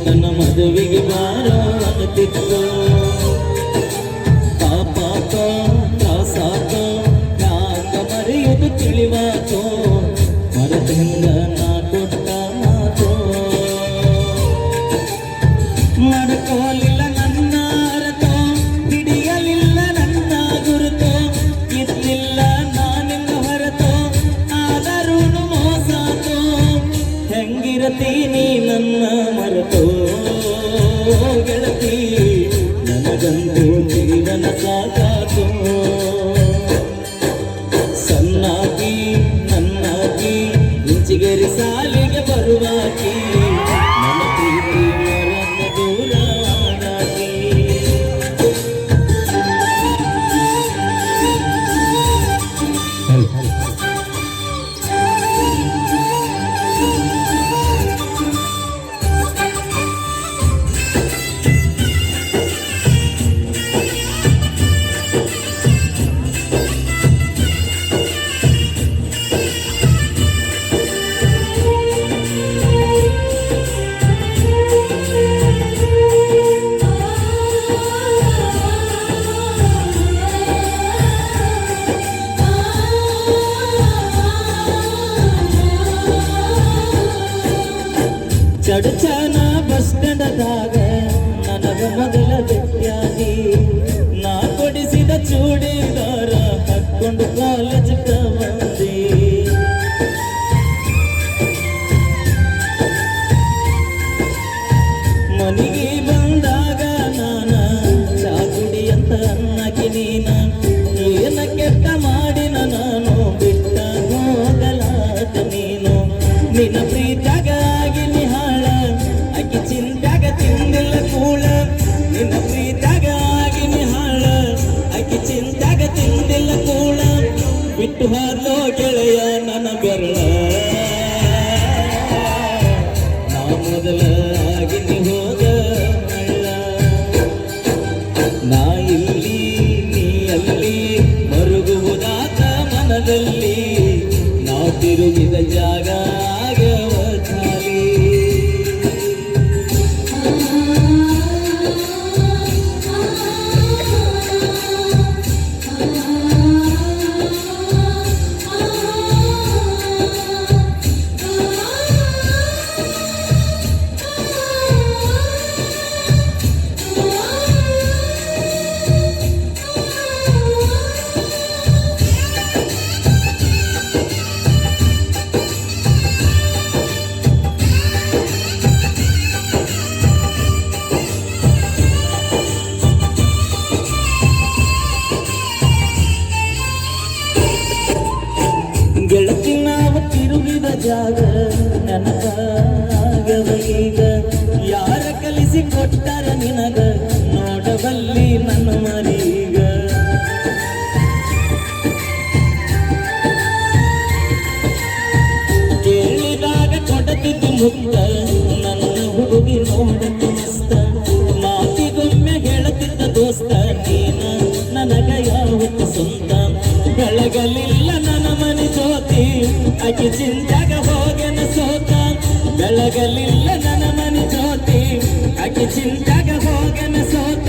ನನ್ನ ಮದುವೆಗೆ ಬಾರೋ ಅನ್ನುತ್ತಿತ್ತು ಪಾಪಾತೋ ತ್ರಾಸಾತೋ ಯಾಂಗ ಮರೆಯುವುದು ತಿಳಿವಾತೋ ಮರತಂಗ ನಾ ಕೊಟ್ಟ ಮಾತೋ ಮರಕೋಲಿಲ್ಲ ನನ್ನ ಅರತೋ ಹಿಡಿಯಲಿಲ್ಲ ನನ್ನ ಗುರುತೋ ಇದ್ದಿಲ್ಲ ನಾನಿನ್ನ ಹೊರತೋ ಆದರೂ ಮೋಸಾತೋ ಹೆಂಗಿರತೀನಿ ನನ್ನ ಮರೆತೋ ಗೆಳತಿ ನನಗಂತೂ ಜೀವನ ಸಾಕಾತೋ ಸಣ್ಣಾಗಿ ನನ್ನಾಗಿ ಇಂಚಿಗೆರಿ ಸಾಲಿಗೆ ಬರುವಾಕಿ ನನ್ನ ಪ್ರೀತಿ ಮರನ್ನ ದೂರಾಗಿ ಚಡಚನ ಬಸ್ ಸ್ಟ್ಯಾಂಡದಾಗ ನನಗ ಮೊದಲ ಭೇಟಿಯಾಗಿ ನಾ ಕೊಡಿಸಿದ ಚೂಡಿದಾರ ಹಾಕೊಂಡು ಕಾಲೇಜ್ ಬಂದೆ ಮನೆಗೆ ಬಂದಾಗ ನಾನ ಚಾ ಕುಡಿ ಅಂತ ಅನ್ನಕ್ಕೆ ನೀನ ಏನ ಕೆಟ್ಟ ಮಾಡಿನ ನಾನು ಬಿಟ್ಟ ಹೋಗಲಾಟ ನೀನು ನಿನ್ನ ಪ್ರೀತ್ಯಾಗ ಆಗಿ ನಿಹಾಳ ಅಕ್ಕಿ ಚಿಂತ್ಯಾಗ ತಿಂದಿಲ್ಲ ಕೂಳ ನಿನ್ನ ಪ್ರೀತ್ಯಾಗ ಆಗಿ ನಿಹಾಳ ಅಕ್ಕಿ ಚಿಂತ್ಯಾಗ ತಿಂದಿಲ್ಲ ಕೂಳ ಬಿಟ್ಟು ಹಾರ್ಲೋ ಗೆಳೆಯ ನನ್ನ ಬೆರಳ ನಾ ಮೊದಲ ಆಗಿ ನೀ ಹೋದ ಮಳ್ಳ ನಾ ಇಲ್ಲಿ ನೀ ಅಲ್ಲಿ ಮರುಗುವುದಾತ ಮನದಲ್ಲಿ ನಾ ತಿರುಗಿದ ಜಾಗ ಆಗವ ಖಾಲಿ ಗೆಳತಿ ನಾವು ತಿರುಗಿದ ಜಾಗ ನನಗಾಗವ ಈಗ ಯಾರ ಕಲಿಸಿ ಕೊಟ್ಟಾರ ನಿನಗ ನೋಡಬಲ್ಲಿ ನನ್ನ ಮರೀಗ ಕೇಳಿದಾಗ ಕೊಡತಿದ್ದು ಮುಕ್ತ ನನ್ನ ಹುಡುಗಿ ನೋಡತಿ ಮಸ್ತ ಮಾತಿಗೊಮ್ಮೆ ಹೇಳತಿದ್ದ ದೋಸ್ತ ನೀನ ನನಗ ಯಾವತ್ತು ಸ್ವಂತ ಬೆಳಗಲಿಲ್ಲ ನನ್ನ ಮನೆ ಜ್ಯೋತಿ ಅಕ್ಕಿ ಚಿಂತ್ಯಾಗ ಹೋಗನ ಸೋತ ಬೆಳಗಲಿಲ್ಲ ನನ್ನ ಮನೆ ಜ್ಯೋತಿ ಅಕ್ಕಿ ಚಿಂತ್ಯಾಗ ಹೋಗನ ಸೋತ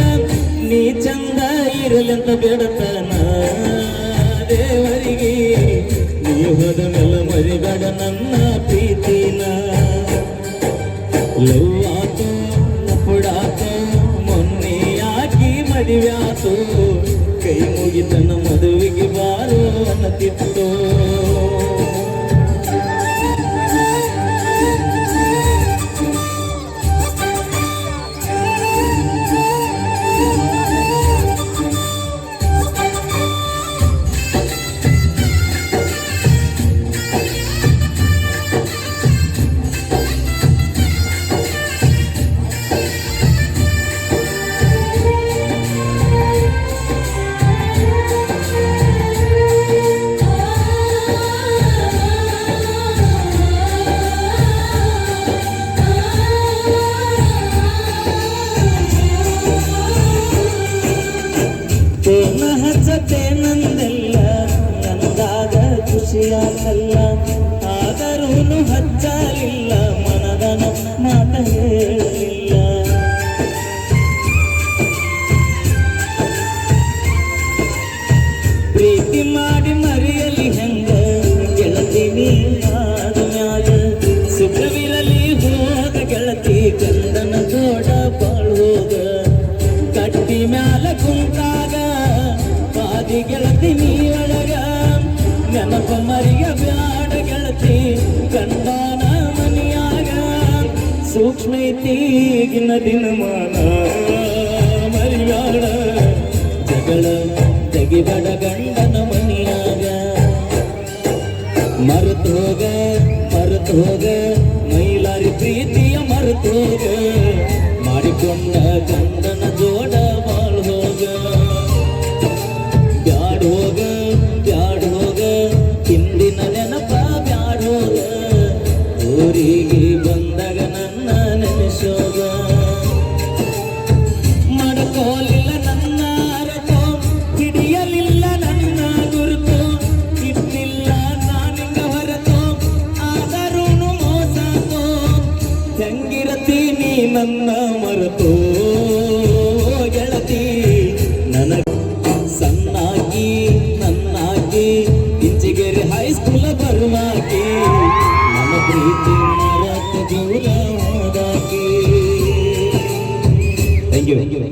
ನೀ ಚಂದ ಇರಲಂತ ಬೇಡತನ ದೇವರಿಗೆ ನೀ ಹೋದ ಮೇಲೆ ಮರಿಬೇಡ ನನ್ನ ಪ್ರೀತಿನ ಲವ್ ಆತು ಪುಡಾತು ಮೊನ್ನೆ ಆಗಿ ಮದುವ್ಯಾತು ಕೈ ಮುಗಿತನ ಮದುವೆಗೆ ಬಾರೋ ಅನ್ನತಿತ್ತು ಹಚ್ಚತೇನಂದೆಲ್ಲ ನನಗಾಗ ಖುಷಿಯಾಗಲ್ಲ ಆದರೂನು ಹಚ್ಚಲಿಲ್ಲ ಮನದನ ಮಾತ ಹೇಳಲಿಲ್ಲ ಗೆಳತಿ ನೀ ಒಳಗ ನೆನಪ ಮರಿಯ ಬ್ಯಾಡ ಗೆಳತಿ ಕಂಡಾನ ಮನಿಯಾಗ ಸೂಕ್ಷ್ಮ ಐತಿಗಿನ ದಿನಮಾನ ಮರಿಯಾಡ ಜಗಳ ತೆಗಿಬೇಡ ಗಂಡನ ಮನಿಯಾಗ ಮರೆತು ಹೋಗ ಮೈಲಾರಿ ಪ್ರೀತಿಯ ಮರೆತು ಹೋಗ ಮಾಡಿಕೊಂಡ ಗಂಡನ ಜೋಡ ಬಾಳ್ ಹೋಗ ಬ್ಯಾಡ ಹೋಗ ಹಿಂದಿನ ನೆನಪ ಬ್ಯಾಡ ಹೋಗ ಊರಿಗೆ ಬಂದಾಗ ನನ್ನ ನೆನೆಸೋಗ ಮಡಕೋಲಿಲ್ಲ ನನ್ನ ಅರತು ಹಿಡಿಯಲಿಲ್ಲ ನನ್ನ ಗುರುತು ಇದ್ದಿಲ್ಲ ನಾನಿಂಗ ಹೊರತು ಆದರೂನು ಮೋಸತು ಹೆಂಗಿರತೀನಿ ನನ್ನ ಮರೆತು ಗೆಳತಿ ನನಗ ನನ್ನಾಗಿ ಇಂಚಿಗೆರೆ ಹೈಸ್ಕೂಲ ಬರುವಾಕಿ ನನ್ನ ಪ್ರೀತಿ ಮರತ ದೂರ ಹೋದಾಕಿ. Thank you.